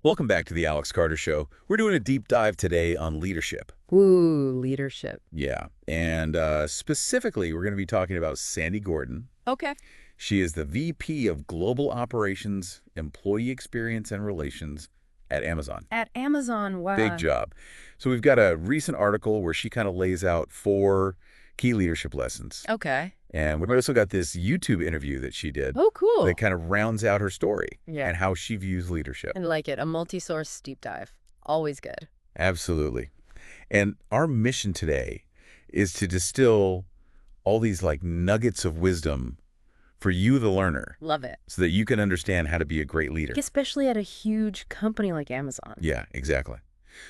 Welcome back to the Alex Carter Show. We're doing a deep dive today on leadership. Ooh, leadership. Yeah, and specifically, we're going to be talking about Sandy Gordon. Okay. She is the VP of Global Operations, Employee Experience and Relations at Amazon. At Amazon, Big wow. job. So we've got a recent article where she kind of lays out 4 key leadership lessons. Okay. And we've also got this YouTube interview that she did Oh, that cool. kind of rounds out her story Yeah. and how she views leadership. I like it. A multi-source deep dive. Always good. Absolutely. And our mission today is to distill all these like nuggets of wisdom for you, the learner, Love it. so that you can understand how to be a great leader. Especially at a huge company like Amazon. Yeah, exactly.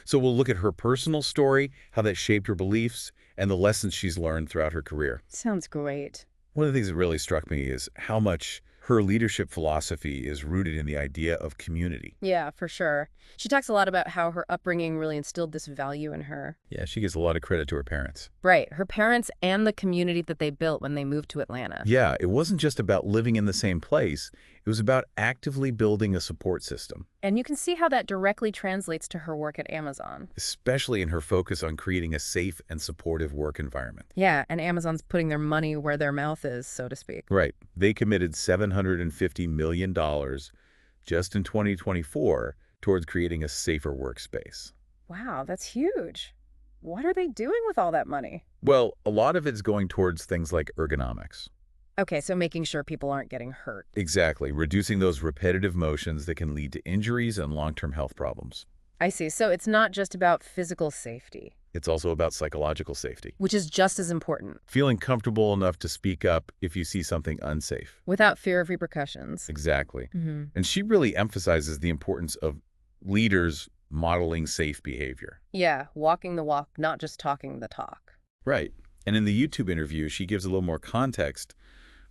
So we'll look at her personal story, how that shaped her beliefs, and the lessons she's learned throughout her career. Sounds great. One of the things that really struck me is how much her leadership philosophy is rooted in the idea of community. Yeah, for sure. She talks a lot about how her upbringing really instilled this value in her. Yeah, she gives a lot of credit to her parents. Right. Her parents and the community that they built when they moved to Atlanta. Yeah, it wasn't just about living in the same place. It was about actively building a support system, And you can see how that directly translates to her work at Amazon. especially in her focus on creating a safe and supportive work environment. Yeah, and Amazon's putting their money where their mouth is, so to speak. Right. They committed $750 million just in 2024 towards creating a safer workspace. Wow, that's huge. What are they doing with all that money? Well, a lot of it's going towards things like ergonomics. Okay, so making sure people aren't getting hurt. Exactly, reducing those repetitive motions that can lead to injuries and long-term health problems. I see. So it's not just about physical safety, It's also about psychological safety. which is just as important, Feeling comfortable enough to speak up if you see something unsafe. without fear of repercussions. Exactly. Hmm. And she really emphasizes the importance of leaders modeling safe behavior. Yeah, walking the walk, not just talking the talk. Right. And in the YouTube interview, she gives a little more context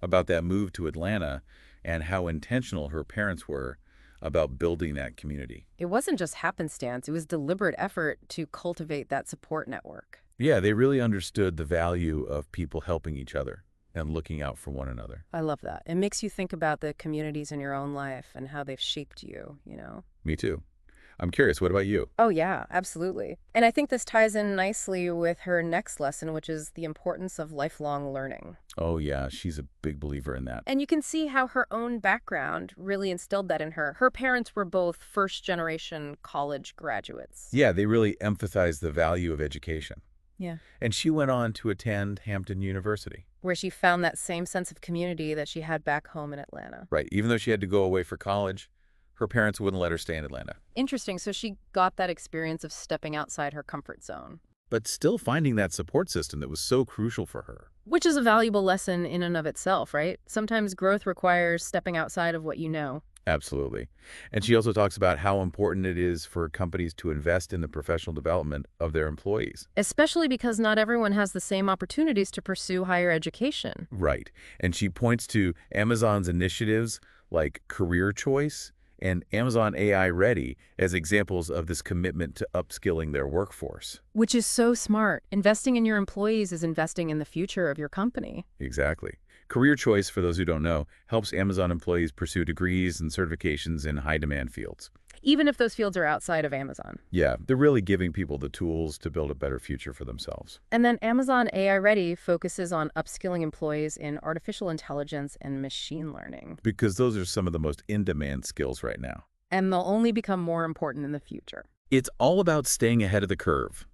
about that move to Atlanta and how intentional her parents were about building that community. It wasn't just happenstance, it was deliberate effort to cultivate that support network. Yeah, they really understood the value of people helping each other and looking out for one another. I love that. It makes you think about the communities in your own life and how they've shaped you. Me too. I'm curious, what about you? Oh, yeah, absolutely. And I think this ties in nicely with her next lesson, which is the importance of lifelong learning. Oh, yeah, she's a big believer in that. And you can see how her own background really instilled that in her. Her parents were both first-generation college graduates. Yeah, they really emphasized the value of education. Yeah. And she went on to attend Hampton University. Where she found that same sense of community that she had back home in Atlanta. Right, even though she had to go away for college, her parents wouldn't let her stay in Atlanta. Interesting. So she got that experience of stepping outside her comfort zone, But still finding that support system that was so crucial for her. which is a valuable lesson in and of itself, right? Sometimes growth requires stepping outside of what you know. Absolutely. And she also talks about how important it is for companies to invest in the professional development of their employees. Especially because not everyone has the same opportunities to pursue higher education. Right. And she points to Amazon's initiatives like Career Choice and Amazon AI Ready as examples of this commitment to upskilling their workforce. Which is so smart. Investing in your employees is investing in the future of your company. Exactly. Career Choice, for those who don't know, helps Amazon employees pursue degrees and certifications in high-demand fields. Even if those fields are outside of Amazon. Yeah, they're really giving people the tools to build a better future for themselves. And then Amazon AI Ready focuses on upskilling employees in artificial intelligence and machine learning. Because those are some of the most in-demand skills right now. And they'll only become more important in the future. It's all about staying ahead of the curve.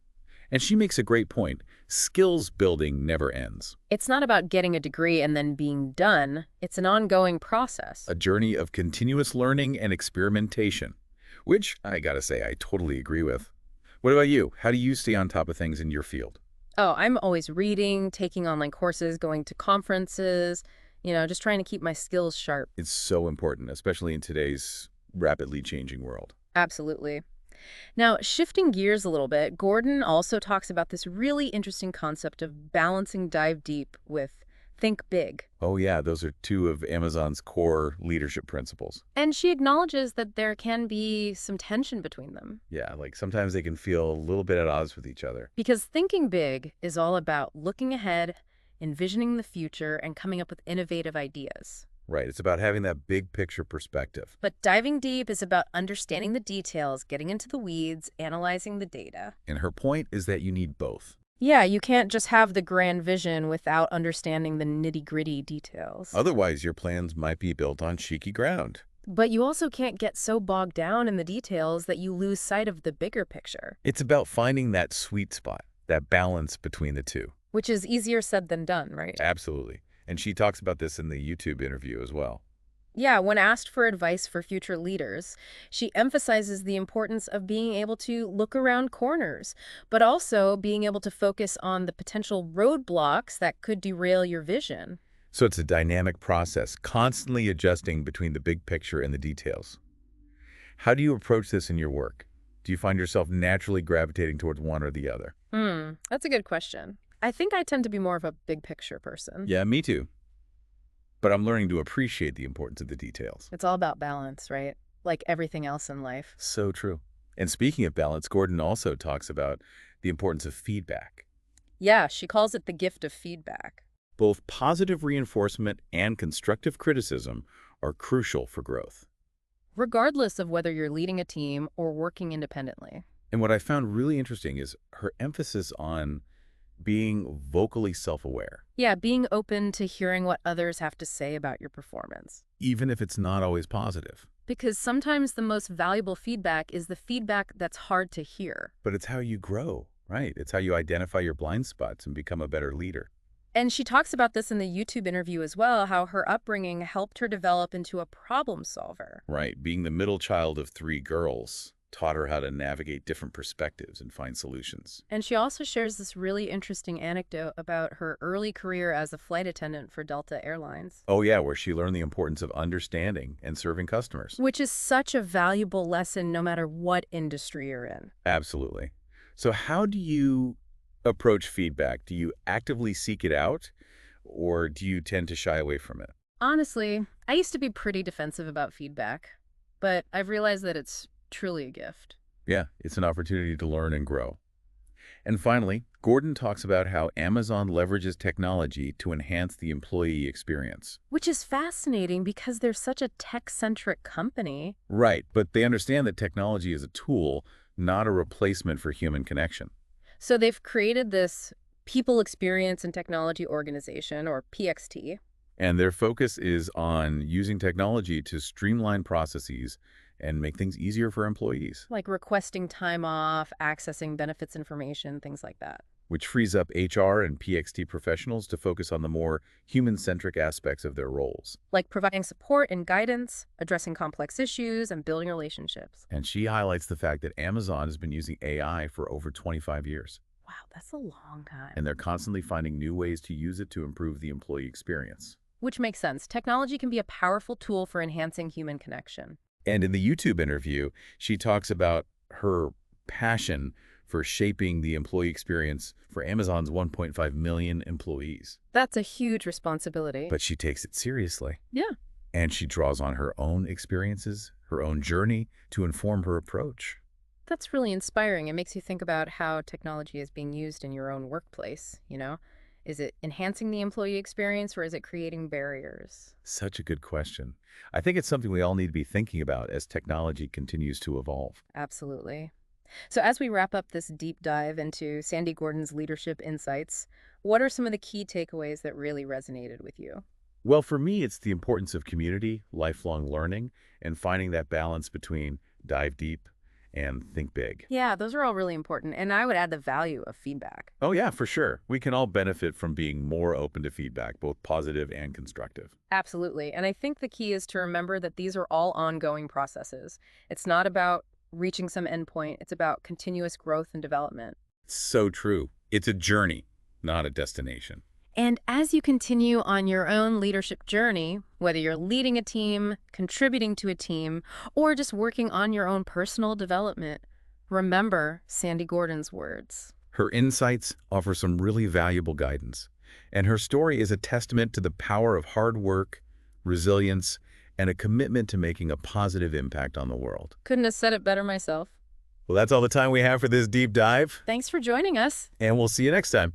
And she makes a great point. Skills building never ends. It's not about getting a degree and then being done. It's an ongoing process. A journey of continuous learning and experimentation, which I gotta say I totally agree with. What about you? How do you stay on top of things in your field? Oh, I'm always reading, taking online courses, going to conferences, just trying to keep my skills sharp. It's so important, especially in today's rapidly changing world. Absolutely. Now, shifting gears a little bit, Gordon also talks about this really interesting concept of balancing dive deep with think big. Oh yeah, those are 2 of Amazon's core leadership principles. And she acknowledges that there can be some tension between them. Yeah, like sometimes they can feel a little bit at odds with each other. Because thinking big is all about looking ahead, envisioning the future, and coming up with innovative ideas. Right. It's about having that big picture perspective. But diving deep is about understanding the details, getting into the weeds, analyzing the data. And her point is that you need both. Yeah, you can't just have the grand vision without understanding the nitty-gritty details. Otherwise, your plans might be built on shaky ground. But you also can't get so bogged down in the details that you lose sight of the bigger picture, It's about finding that sweet spot, that balance between the two. which is easier said than done, right? Absolutely. And she talks about this in the YouTube interview as well. Yeah, when asked for advice for future leaders, she emphasizes the importance of being able to look around corners, but also being able to focus on the potential roadblocks that could derail your vision. So it's a dynamic process, constantly adjusting between the big picture and the details. How do you approach this in your work? Do you find yourself naturally gravitating towards one or the other? That's a good question. I think I tend to be more of a big picture person. Yeah, me too. But I'm learning to appreciate the importance of the details. It's all about balance, right? Like everything else in life. So true. And speaking of balance, Gordon also talks about the importance of feedback. Yeah, she calls it the gift of feedback. Both positive reinforcement and constructive criticism are crucial for growth. Regardless of whether you're leading a team or working independently. And what I found really interesting is her emphasis on being vocally self-aware, Yeah, being open to hearing what others have to say about your performance. even if it's not always positive. Because sometimes the most valuable feedback is the feedback that's hard to hear. But it's how you grow, right? It's how you identify your blind spots and become a better leader. And she talks about this in the YouTube interview as well, how her upbringing helped her develop into a problem solver. Right. Being the middle child of three girls taught her how to navigate different perspectives and find solutions. And she also shares this really interesting anecdote about her early career as a flight attendant for Delta Airlines. Oh, yeah, where she learned the importance of understanding and serving customers. Which is such a valuable lesson no matter what industry you're in. Absolutely. So how do you approach feedback? Do you actively seek it out, or do you tend to shy away from it? Honestly, I used to be pretty defensive about feedback, but I've realized that it's truly a gift. Yeah, it's an opportunity to learn and grow. And finally, Gordon talks about how Amazon leverages technology to enhance the employee experience. Which is fascinating because they're such a tech-centric company. Right, but they understand that technology is a tool, not a replacement for human connection. So they've created this People Experience and Technology Organization, or PXT. And their focus is on using technology to streamline processes and make things easier for employees, Like requesting time off, accessing benefits information, things like that. which frees up HR and PXT professionals to focus on the more human-centric aspects of their roles. Like providing support and guidance, addressing complex issues, and building relationships. And she highlights the fact that Amazon has been using AI for over 25 years, Wow, that's a long time. and they're constantly finding new ways to use it to improve the employee experience. Which makes sense. Technology can be a powerful tool for enhancing human connection. And in the YouTube interview, she talks about her passion for shaping the employee experience for Amazon's 1.5 million employees. That's a huge responsibility. But she takes it seriously. Yeah. And she draws on her own experiences, her own journey to inform her approach. That's really inspiring. It makes you think about how technology is being used in your own workplace, you know? Is it enhancing the employee experience or is it creating barriers? Such a good question. I think it's something we all need to be thinking about as technology continues to evolve. Absolutely. So as we wrap up this deep dive into Sandy Gordon's leadership insights, what are some of the key takeaways that really resonated with you? Well, for me, it's the importance of community, lifelong learning, and finding that balance between dive deep and think big. Yeah, those are all really important. And I would add the value of feedback. Oh, yeah, for sure. We can all benefit from being more open to feedback, both positive and constructive. Absolutely. And I think the key is to remember that these are all ongoing processes. It's not about reaching some endpoint. It's about continuous growth and development. So true. It's a journey, not a destination. And as you continue on your own leadership journey, whether you're leading a team, contributing to a team, or just working on your own personal development, remember Sandy Gordon's words. Her insights offer some really valuable guidance, and her story is a testament to the power of hard work, resilience, and a commitment to making a positive impact on the world. Couldn't have said it better myself. Well, that's all the time we have for this deep dive, Thanks for joining us. and we'll see you next time.